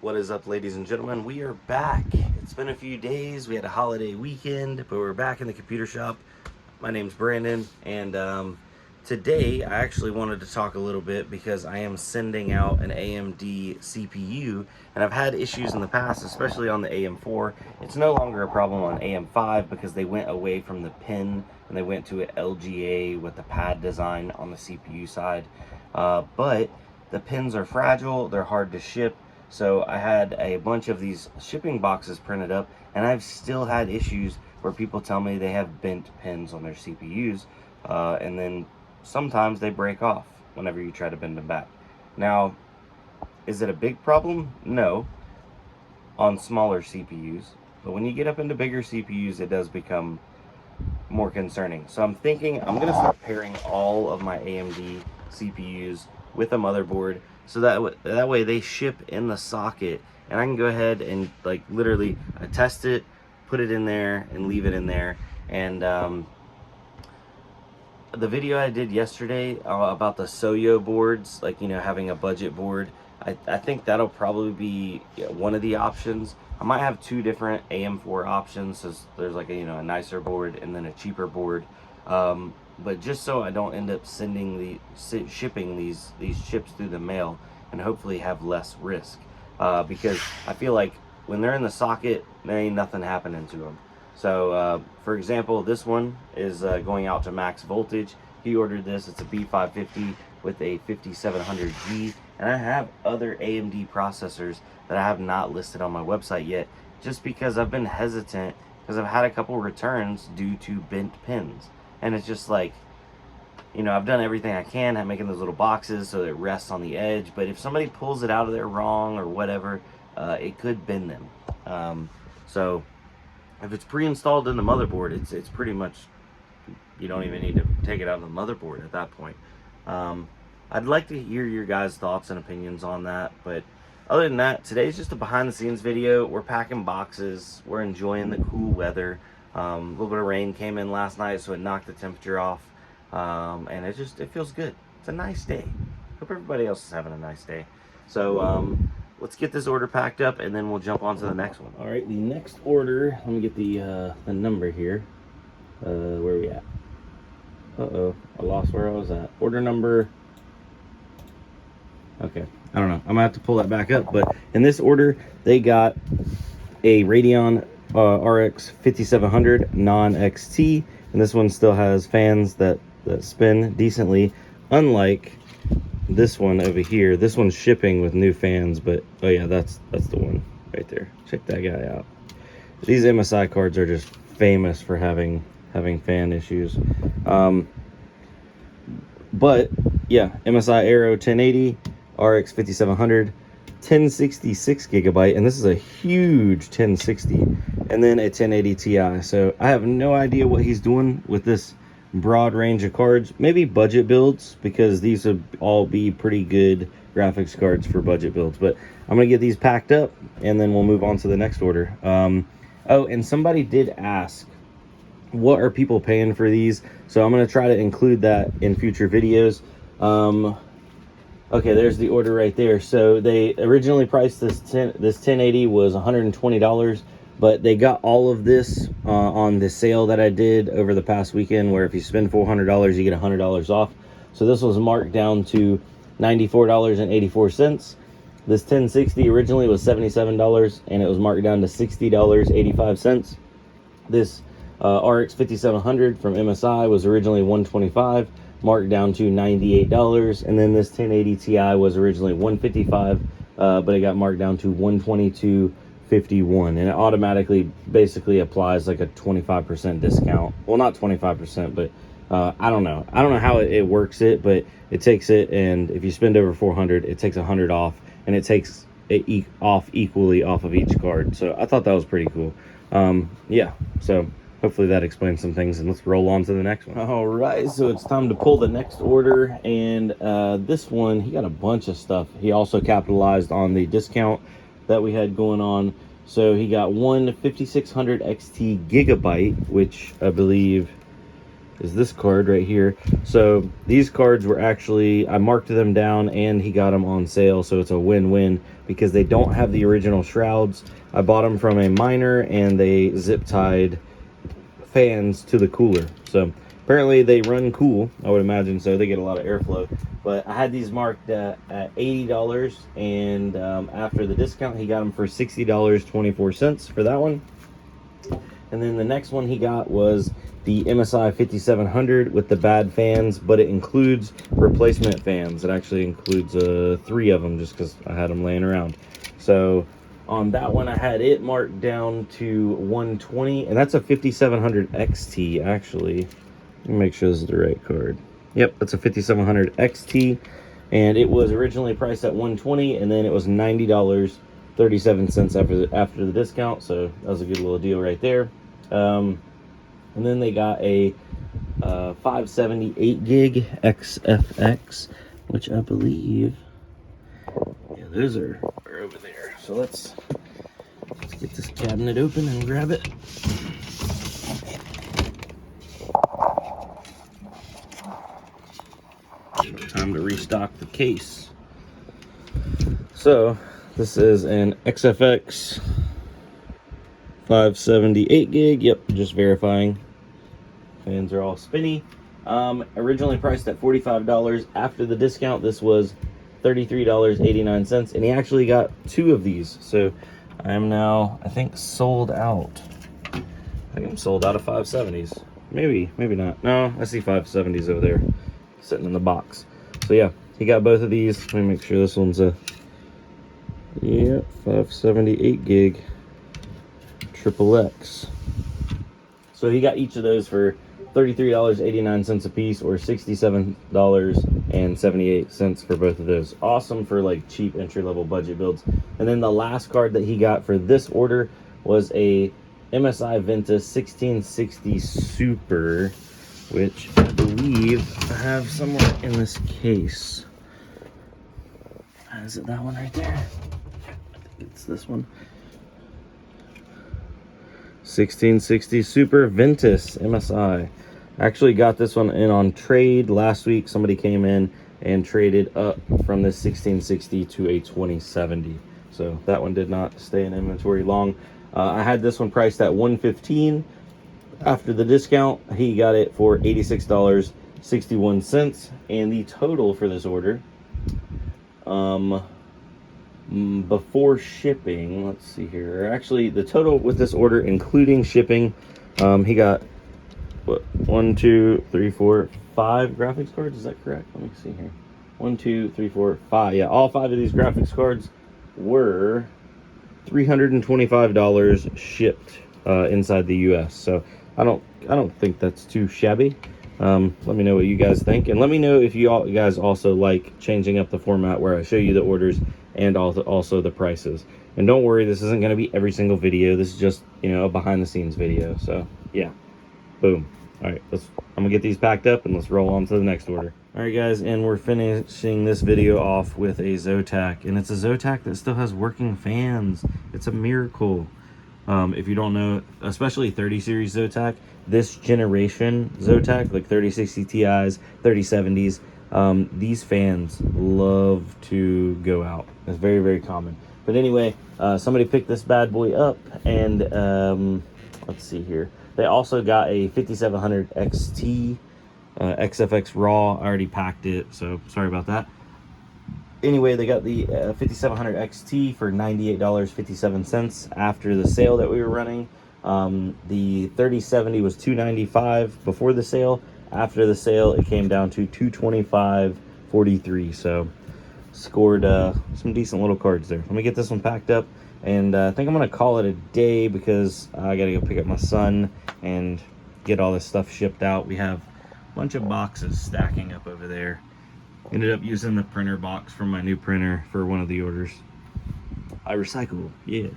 What is up, ladies and gentlemen? We are back. It's been a few days. We had a holiday weekend, but we're back in the computer shop. My name's Brandon, and today I actually wanted to talk a little bit because I am sending out an AMD CPU, and I've had issues in the past, especially on the AM4. It's no longer a problem on AM5 because they went away from the pin and they went to an LGA with the pad design on the CPU side. But the pins are fragile, they're hard to ship. So I had a bunch of these shipping boxes printed up, and I've still had issues where people tell me they have bent pins on their CPUs, and then sometimes they break off whenever you try to bend them back. Now, is it a big problem? No, on smaller CPUs, but when you get up into bigger CPUs, it does become more concerning. So I'm thinking I'm gonna start pairing all of my AMD CPUs with a motherboard, so that way they ship in the socket, and I can go ahead and like literally test it, put it in there, and leave it in there. And the video I did yesterday about the Soyo boards, like, you know, having a budget board, I think that'll probably be one of the options. I might have two different AM4 options, so there's like a nicer board and then a cheaper board. But just so I don't end up shipping these chips through the mail, and hopefully have less risk, because I feel like when they're in the socket, there ain't nothing happening to them. So for example, this one is going out to max voltage. He ordered this. It's a B550 with a 5700G, and I have other AMD processors that I have not listed on my website yet, just because I've been hesitant, because I've had a couple returns due to bent pins. And it's just like, I've done everything I can at making those little boxes so that it rests on the edge, but if somebody pulls it out of there wrong or whatever, it could bend them. So if it's pre-installed in the motherboard, it's pretty much, you don't even need to take it out of the motherboard at that point. I'd like to hear your guys' thoughts and opinions on that, but other than that, today's just a behind-the-scenes video. We're packing boxes, we're enjoying the cool weather. A little bit of rain came in last night, so it knocked the temperature off, and it feels good. It's a nice day. Hope everybody else is having a nice day. So let's get this order packed up, and then we'll jump on to the next one. All right, the next order, let me get the number here. Where are we at? Uh-oh, I lost where I was at. Order number, okay, I don't know. I'm gonna have to pull that back up, but in this order, they got a Radeon RX 5700 non-XT, and this one still has fans that spin decently, unlike this one over here. This one's shipping with new fans, but oh yeah, that's the one right there. Check that guy out. These MSI cards are just famous for having fan issues. But yeah, MSI Aero 1080 RX 5700, 1066 gigabyte, and this is a huge 1060, and then a 1080 Ti. So I have no idea what he's doing with this broad range of cards. Maybe budget builds, because these would all be pretty good graphics cards for budget builds. But I'm gonna get these packed up, and then we'll move on to the next order. Oh, and somebody did ask, what are people paying for these? So I'm gonna try to include that in future videos. Okay, there's the order right there. So they originally priced this 1080 was $120, but they got all of this on the sale that I did over the past weekend, where if you spend $400, you get $100 off. So this was marked down to $94.84. This 1060 originally was $77, and it was marked down to $60.85. This RX 5700 from MSI was originally $125, marked down to $98, and then this 1080 Ti was originally $155, but it got marked down to $122.51, and it automatically basically applies like a 25% discount. Well, not 25%, but I don't know how it works it, but it takes it, and if you spend over 400, it takes 100 off, and it takes it off equally off of each card. So I thought that was pretty cool. Yeah, so hopefully that explains some things, and let's roll on to the next one. All right, so it's time to pull the next order, and this one, he got a bunch of stuff. He also capitalized on the discount that we had going on. So he got one 5600 XT gigabyte, which I believe is this card right here. So these cards were actually, I marked them down and he got them on sale, so it's a win-win because they don't have the original shrouds. I bought them from a miner and they zip tied fans to the cooler, so apparently they run cool. I would imagine so. They get a lot of airflow. But I had these marked at $80, and after the discount he got them for $60.24 for that one. And then the next one he got was the MSI 5700 with the bad fans, but it includes replacement fans. It actually includes 3 of them just because I had them laying around. So on that one I had it marked down to 120, and that's a 5700 XT actually. Let me make sure this is the right card. Yep, that's a 5700 XT, and it was originally priced at 120, and then it was $90.37 after the discount. So that was a good little deal right there. And then they got a 578 gig XFX, which I believe, yeah, those are over there. So let's get this cabinet open and grab it. Time to restock the case. So this is an XFX 578 gig. Yep, just verifying. Fans are all spinny. Originally priced at $45. After the discount, this was $33.89, and he actually got 2 of these. So I am now, I think, sold out. I think I'm sold out of 570s. Maybe not. No, I see 570s over there sitting in the box. So yeah, he got both of these. Let me make sure this one's a, yeah, 578 gig triple X. So he got each of those for $33.89 a piece, or $67.78 for both of those. Awesome for like cheap entry-level budget builds. And then the last card that he got for this order was a MSI Ventus 1660 Super, which I believe I have somewhere in this case. Is it that one right there? I think it's this one. 1660 Super Ventus MSI. I actually got this one in on trade last week. Somebody came in and traded up from this 1660 to a 2070. So that one did not stay in inventory long. I had this one priced at $115. After the discount, he got it for $86.61, and the total for this order, before shipping, let's see here. Actually, the total with this order, including shipping, he got what, 1, 2, 3, 4, 5 graphics cards. Is that correct? Let me see here. 1, 2, 3, 4, 5. Yeah, all 5 of these graphics cards were $325 shipped inside the US. So I don't think that's too shabby. Let me know what you guys think, and let me know if you guys also like changing up the format where I show you the orders and also the prices. And don't worry, this isn't going to be every single video. This is just, you know, a behind the scenes video. So yeah, boom. All right, I'm gonna get these packed up and let's roll on to the next order. All right guys, and we're finishing this video off with a Zotac, and it's a Zotac that still has working fans. It's a miracle. If you don't know, especially 30 series Zotac, this generation Zotac, like 3060 Ti's, 3070s, these fans love to go out. It's very, very common. But anyway, somebody picked this bad boy up, and let's see here. They also got a 5700 XT, XFX Raw. I already packed it, so sorry about that. Anyway, they got the 5700 XT for $98.57 after the sale that we were running. The 3070 was $295 before the sale. After the sale, it came down to $225.43. So scored some decent little cards there. Let me get this one packed up, and I think I'm gonna call it a day because I gotta go pick up my son and get all this stuff shipped out. We have a bunch of boxes stacking up over there. Ended up using the printer box from my new printer for one of the orders. I recycle, yeah.